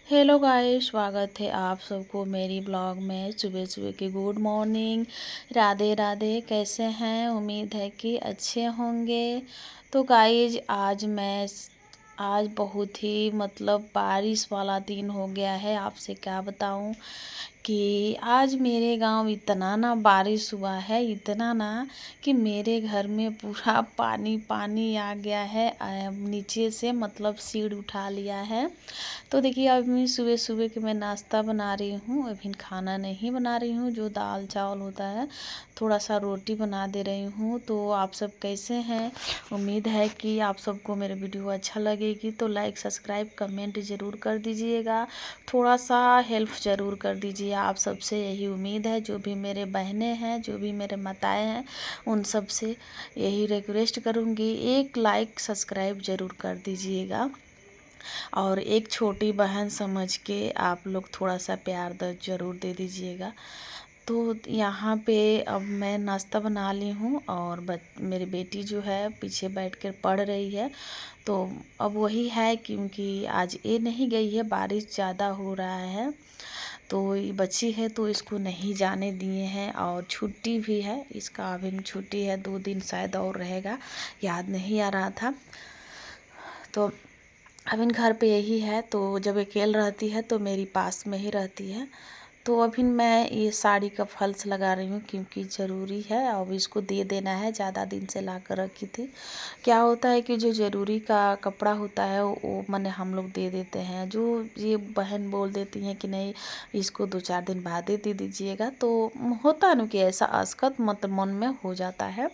Hello guys, स्वागत है आप सबको मेरी ब्लॉग में। सुबह सुबह की गुड मॉर्निंग, राधे राधे। कैसे हैं? उम्मीद है कि अच्छे होंगे। तो गाइस आज बहुत ही बारिश वाला दिन हो गया है। आपसे क्या बताऊं कि आज मेरे गांव इतना ना बारिश हुआ है, इतना ना कि मेरे घर में पूरा पानी पानी आ गया है। नीचे से सीढ़ उठा लिया है। तो देखिए अभी सुबह सुबह के मैं नाश्ता बना रही हूँ। अभी खाना नहीं बना रही हूँ, जो दाल चावल होता है थोड़ा सा रोटी बना दे रही हूँ। तो आप सब कैसे हैं? उम्मीद है कि आप सबको मेरे वीडियो अच्छा लगेगी। तो लाइक सब्सक्राइब कमेंट ज़रूर कर दीजिएगा, थोड़ा सा हेल्प ज़रूर कर दीजिए। आप सबसे यही उम्मीद है। जो भी मेरे बहनें हैं, जो भी मेरे माताएँ हैं, उन सब से यही रिक्वेस्ट करूँगी, एक लाइक सब्सक्राइब ज़रूर कर दीजिएगा। और एक छोटी बहन समझ के आप लोग थोड़ा सा प्यार दर्द ज़रूर दे दीजिएगा। तो यहाँ पे अब मैं नाश्ता बना ली हूँ और मेरी बेटी जो है पीछे बैठ कर पढ़ रही है। तो अब वही है, क्योंकि आज ये नहीं गई है, बारिश ज़्यादा हो रहा है। तो ये बच्ची है तो इसको नहीं जाने दिए हैं, और छुट्टी भी है इसका। अभी छुट्टी है, 2 दिन शायद और रहेगा, याद नहीं आ रहा था। तो अभी घर पे यही है। तो जब अकेले रहती है तो मेरी पास में ही रहती है। तो अभी मैं ये साड़ी का फॉल्स लगा रही हूँ, क्योंकि ज़रूरी है। अब इसको दे देना है, ज़्यादा दिन से ला कर रखी थी। क्या होता है कि जो ज़रूरी का कपड़ा होता है वो मैंने हम लोग दे देते हैं। जो ये बहन बोल देती हैं कि नहीं, इसको 2-4 दिन बाद दे दीजिएगा। तो होता है ना कि ऐसा असकत मन में हो जाता है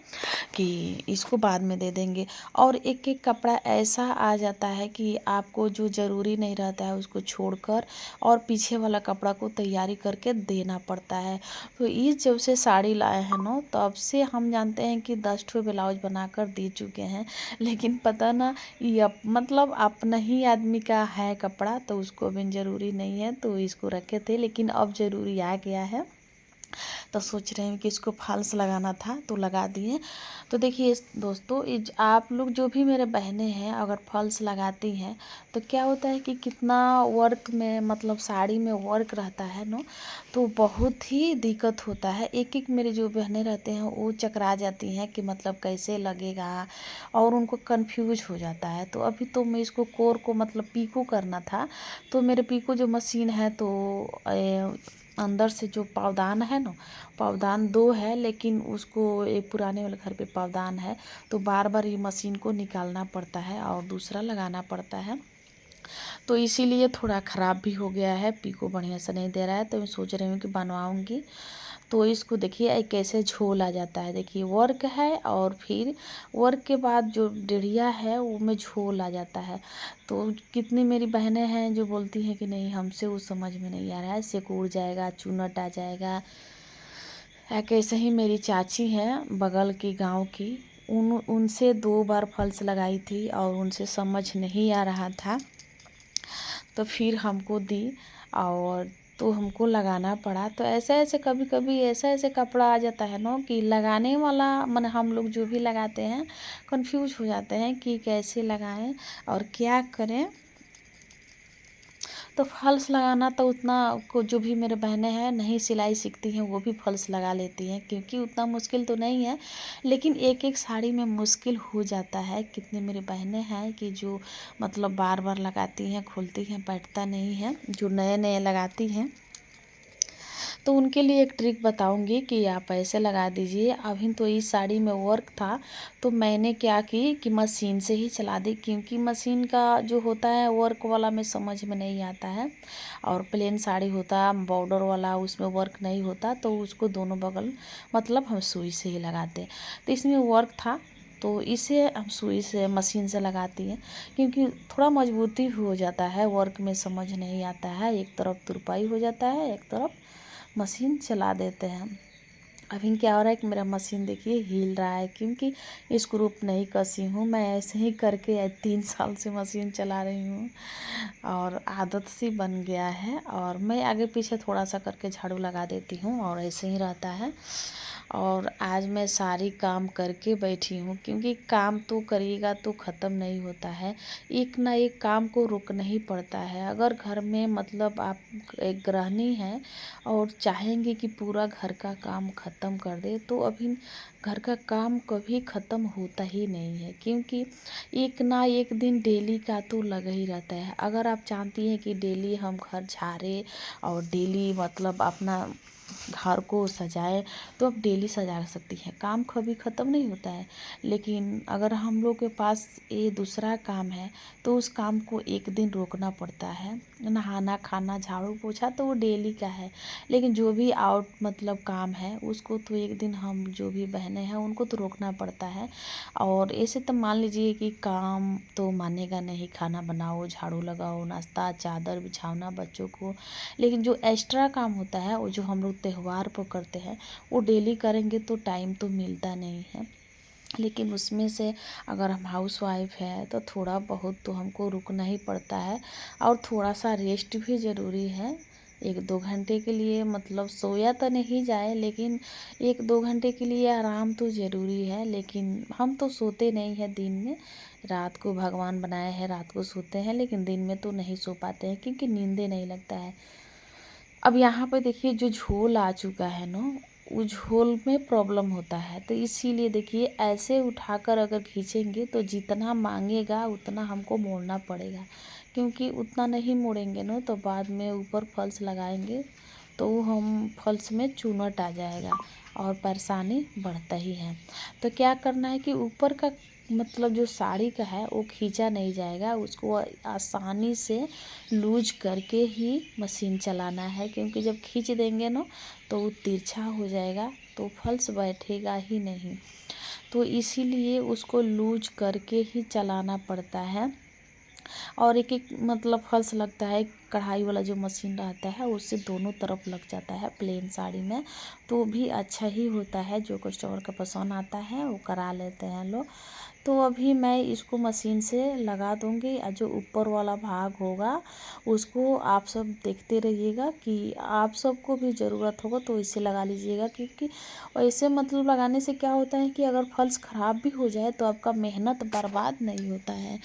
कि इसको बाद में दे देंगे। और एक एक कपड़ा ऐसा आ जाता है कि आपको जो ज़रूरी नहीं रहता है उसको छोड़कर और पीछे वाला कपड़ा को तैयारी करके देना पड़ता है। तो इस जब से साड़ी लाए हैं ना, तब से हम जानते हैं कि 10 ठो ब्लाउज बनाकर दे चुके हैं। लेकिन पता ना, ये अपना ही आदमी का है कपड़ा, तो उसको भी ज़रूरी नहीं है, तो इसको रखे थे। लेकिन अब ज़रूरी आ गया है, तो सोच रहे हैं कि इसको फॉल्स लगाना था तो लगा दिए। तो देखिए दोस्तों, आप लोग जो भी मेरे बहनें हैं अगर फॉल्स लगाती हैं तो क्या होता है कि कितना वर्क में साड़ी में वर्क रहता है ना, तो बहुत ही दिक्कत होता है। एक एक मेरे जो बहनें रहते हैं वो चकरा जाती हैं कि कैसे लगेगा, और उनको कंफ्यूज हो जाता है। तो अभी तो मैं इसको कोर को पीको करना था। तो मेरे पीको जो मशीन है, तो अंदर से जो पावदान है ना, पावदान 2 है, लेकिन उसको एक पुराने वाले घर पे पावदान है, तो बार बार ये मशीन को निकालना पड़ता है और दूसरा लगाना पड़ता है। तो इसीलिए थोड़ा ख़राब भी हो गया है, पीको बढ़िया से नहीं दे रहा है। तो मैं सोच रही हूँ कि बनवाऊँगी। तो इसको देखिए कैसे झोल आ जाता है। देखिए वर्क है और फिर वर्क के बाद जो डेढ़िया है वो में झोल आ जाता है। तो कितनी मेरी बहनें हैं जो बोलती हैं कि नहीं, हमसे वो समझ में नहीं आ रहा है, सिकुड़ जाएगा, चुनट आ जाएगा। कैसे ही मेरी चाची हैं बगल की गांव की, उनसे 2 बार फॉल्स लगाई थी और उनसे समझ नहीं आ रहा था। तो फिर हमको दी, और तो हमको लगाना पड़ा। तो ऐसे ऐसे कभी कभी ऐसा ऐसे कपड़ा आ जाता है ना कि लगाने वाला हम लोग जो भी लगाते हैं कंफ्यूज हो जाते हैं कि कैसे लगाएं और क्या करें। तो फॉल्स लगाना तो उतना को जो भी मेरे बहनें हैं नहीं सिलाई सीखती हैं वो भी फॉल्स लगा लेती हैं, क्योंकि उतना मुश्किल तो नहीं है। लेकिन एक एक साड़ी में मुश्किल हो जाता है। कितनी मेरी बहनें हैं कि जो बार बार लगाती हैं, खोलती हैं, बैठता नहीं है, जो नए नए लगाती हैं। तो उनके लिए एक ट्रिक बताऊंगी कि आप ऐसे लगा दीजिए। अभी तो इस साड़ी में वर्क था, तो मैंने क्या की कि मशीन से ही चला दी, क्योंकि मशीन का जो होता है वर्क वाला में समझ में नहीं आता है, और प्लेन साड़ी होता बॉर्डर वाला उसमें वर्क नहीं होता, तो उसको दोनों बगल हम सुई से ही लगाते। तो इसमें वर्क था, तो इसे हम सुई से मशीन से लगाती हैं, क्योंकि थोड़ा मजबूती हो जाता है, वर्क में समझ नहीं आता है, एक तरफ तुरपाई हो जाता है, एक तरफ मशीन चला देते हैं। अभी क्या हो रहा है कि मेरा मशीन देखिए हिल रहा है, क्योंकि स्क्रू नहीं कसी हूँ मैं, ऐसे ही करके 3 साल से मशीन चला रही हूँ और आदत सी बन गया है। और मैं आगे पीछे थोड़ा सा करके झाड़ू लगा देती हूँ और ऐसे ही रहता है। और आज मैं सारी काम करके बैठी हूँ, क्योंकि काम तो करिएगा तो ख़त्म नहीं होता है। एक ना एक काम को रुकना ही पड़ता है। अगर घर में मतलब आप एक गृहिणी हैं और चाहेंगे कि पूरा घर का काम ख़त्म कर दे, तो अभी घर का काम कभी ख़त्म होता ही नहीं है, क्योंकि एक ना एक दिन डेली का तो लगा ही रहता है। अगर आप चाहती हैं कि डेली हम घर झाड़े और डेली मतलब अपना घर को सजाए, तो आप डेली सजा सकती हैं, काम कभी ख़त्म नहीं होता है। लेकिन अगर हम लोग के पास ये दूसरा काम है, तो उस काम को एक दिन रोकना पड़ता है। नहाना, खाना, झाड़ू पोछा तो वो डेली का है, लेकिन जो भी आउट मतलब काम है उसको तो एक दिन हम जो भी बहनें हैं उनको तो रोकना पड़ता है। और ऐसे तो मान लीजिए कि काम तो मानेगा नहीं, खाना बनाओ, झाड़ू लगाओ, नाश्ता, चादर बिछाना बच्चों को, लेकिन जो एक्स्ट्रा काम होता है वो जो हम लोग त्यौहार पर करते हैं वो डेली करेंगे तो टाइम तो मिलता नहीं है। लेकिन उसमें से अगर हम हाउस वाइफ है तो थोड़ा बहुत तो हमको रुकना ही पड़ता है, और थोड़ा सा रेस्ट भी ज़रूरी है। 1-2 घंटे के लिए मतलब सोया तो नहीं जाए, लेकिन 1-2 घंटे के लिए आराम तो ज़रूरी है। लेकिन हम तो सोते नहीं हैं दिन में, रात को भगवान बनाए हैं रात को सोते हैं, लेकिन दिन में तो नहीं सो पाते हैं क्योंकि नींदे नहीं लगता है। अब यहाँ पे देखिए जो झोल आ चुका है ना, वो झोल में प्रॉब्लम होता है, तो इसीलिए देखिए ऐसे उठाकर अगर खींचेंगे तो जितना मांगेगा उतना हमको मोड़ना पड़ेगा, क्योंकि उतना नहीं मोड़ेंगे ना तो बाद में ऊपर फॉल्स लगाएंगे तो हम फॉल्स में चूनट आ जाएगा और परेशानी बढ़ता ही है। तो क्या करना है कि ऊपर का मतलब जो साड़ी का है वो खींचा नहीं जाएगा, उसको आसानी से लूज करके ही मशीन चलाना है, क्योंकि जब खींच देंगे ना तो वो तिरछा हो जाएगा तो फॉल्स बैठेगा ही नहीं। तो इसीलिए उसको लूज करके ही चलाना पड़ता है। और एक एक मतलब फॉल्स लगता है, कढ़ाई वाला जो मशीन रहता है उससे दोनों तरफ लग जाता है प्लेन साड़ी में, तो भी अच्छा ही होता है। जो कस्टमर का पसंद आता है वो करा लेते हैं लोग। तो अभी मैं इसको मशीन से लगा दूंगी, और जो ऊपर वाला भाग होगा उसको आप सब देखते रहिएगा कि आप सबको भी ज़रूरत होगा तो इसे लगा लीजिएगा, क्योंकि ऐसे मतलब लगाने से क्या होता है कि अगर फॉल्स ख़राब भी हो जाए तो आपका मेहनत बर्बाद नहीं होता है।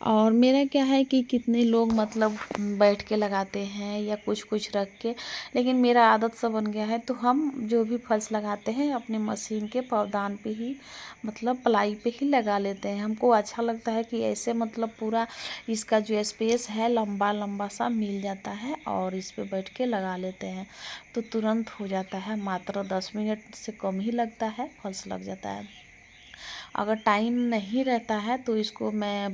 और मेरा क्या है कि कितने लोग मतलब बैठ के लगाते हैं या कुछ कुछ रख के, लेकिन मेरा आदत सा बन गया है, तो हम जो भी फॉल्स लगाते हैं अपने मशीन के पावदान पे ही मतलब प्लाई पे ही लगा लेते हैं। हमको अच्छा लगता है कि ऐसे मतलब पूरा इसका जो स्पेस है लंबा लंबा सा मिल जाता है, और इस पे बैठ के लगा लेते हैं तो तुरंत हो जाता है, मात्र 10 मिनट से कम ही लगता है, फॉल्स लग जाता है। अगर टाइम नहीं रहता है तो इसको मैं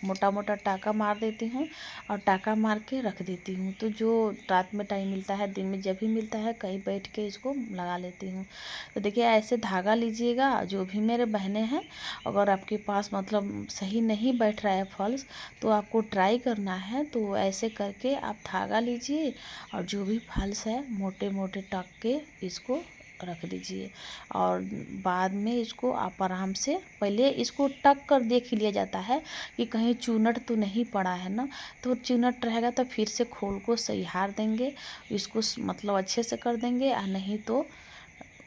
मोटा मोटा टाँका मार देती हूँ और टाँका मार के रख देती हूँ। तो जो रात में टाइम मिलता है, दिन में जब भी मिलता है, कहीं बैठ के इसको लगा लेती हूँ। तो देखिए ऐसे धागा लीजिएगा, जो भी मेरे बहनें हैं, अगर आपके पास मतलब सही नहीं बैठ रहा है फॉल्स, तो आपको ट्राई करना है तो ऐसे करके आप धागा लीजिए और जो भी फॉल्स है मोटे मोटे टक के इसको रख दीजिए। और बाद में इसको आप आराम से पहले इसको टक कर देख लिया जाता है कि कहीं चूनट तो नहीं पड़ा है ना, तो चूनट रहेगा तो फिर से खोल को सहिहार देंगे, इसको मतलब अच्छे से कर देंगे। और नहीं तो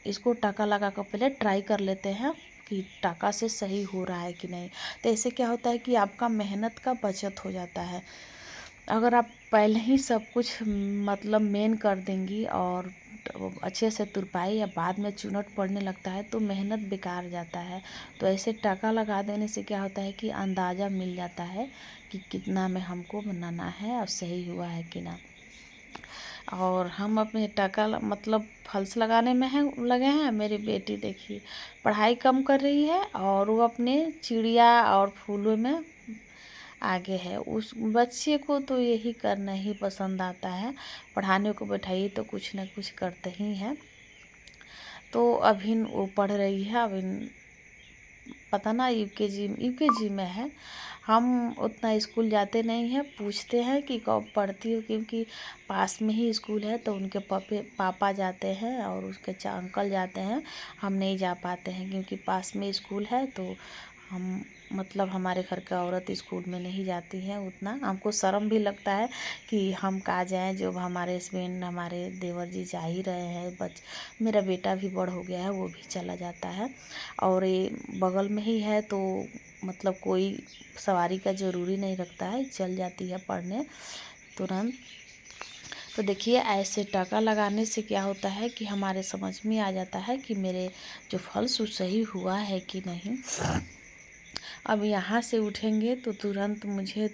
इसको टाँका लगा कर पहले ट्राई कर लेते हैं कि टाँका से सही हो रहा है कि नहीं। तो ऐसे क्या होता है कि आपका मेहनत का बचत हो जाता है। अगर आप पहले ही सब कुछ मतलब मेन कर देंगी और अच्छे से तुरपाई या बाद में चुनट पड़ने लगता है तो मेहनत बेकार जाता है। तो ऐसे टाँका लगा देने से क्या होता है कि अंदाज़ा मिल जाता है कि कितना में हमको बनाना है और सही हुआ है कि ना। और हम अपने टाँका मतलब फॉल्स लगाने में हैं लगे हैं। मेरी बेटी देखिए पढ़ाई कम कर रही है और वो अपने चिड़िया और फूलों में आगे है। उस बच्चे को तो यही करना ही पसंद आता है, पढ़ाने को बैठाइए तो कुछ ना कुछ करते ही हैं। तो अभी वो पढ़ रही है, अभी पता ना यूकेजी में है। हम उतना स्कूल जाते नहीं हैं, पूछते हैं कि कब पढ़ती हो, क्योंकि पास में ही स्कूल है तो उनके पापा जाते हैं और उसके अंकल जाते हैं, हम नहीं जा पाते हैं क्योंकि पास में स्कूल है। तो हम मतलब हमारे घर का औरत स्कूल में नहीं जाती है उतना, हमको शर्म भी लगता है कि हम कहाँ जाएं, जब हमारे हस्बैंड हमारे देवर जी जा ही रहे हैं। मेरा बेटा भी बड़ हो गया है, वो भी चला जाता है और ये बगल में ही है, तो मतलब कोई सवारी का ज़रूरी नहीं रखता है, चल जाती है पढ़ने तुरंत। तो देखिए ऐसे टाँका लगाने से क्या होता है कि हमारे समझ में आ जाता है कि मेरे जो फल सही हुआ है कि नहीं। अब यहाँ से उठेंगे तो तुरंत मुझे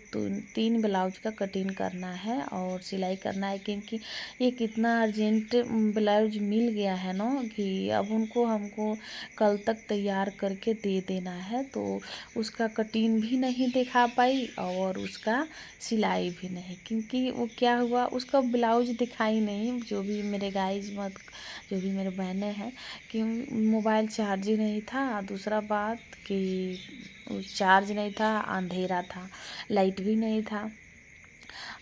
3 ब्लाउज का कटिंग करना है और सिलाई करना है, क्योंकि ये कितना अर्जेंट ब्लाउज मिल गया है ना कि अब उनको हमको कल तक तैयार करके दे देना है। तो उसका कटिंग भी नहीं दिखा पाई और उसका सिलाई भी नहीं, क्योंकि वो क्या हुआ, उसका ब्लाउज दिखाई नहीं। जो भी मेरे गाइज मत जो भी मेरे बहनें हैं कि मोबाइल चार्ज ही नहीं था, दूसरा बात कि चार्ज नहीं था, अंधेरा था, लाइट भी नहीं था।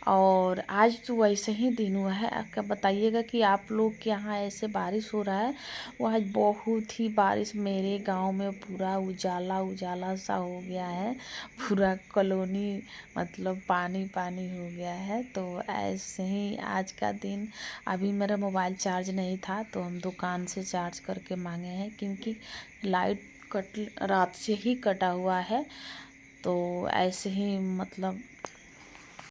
और आज तो वैसे ही दिन हुआ है। क्या बताइएगा कि आप लोग के यहाँ ऐसे बारिश हो रहा है? वो आज बहुत ही बारिश, मेरे गांव में पूरा उजाला उजाला सा हो गया है, पूरा कॉलोनी मतलब पानी पानी हो गया है। तो ऐसे ही आज का दिन, अभी मेरा मोबाइल चार्ज नहीं था तो हम दुकान से चार्ज करके मांगे हैं, क्योंकि लाइट रात से ही कटा हुआ है। तो ऐसे ही मतलब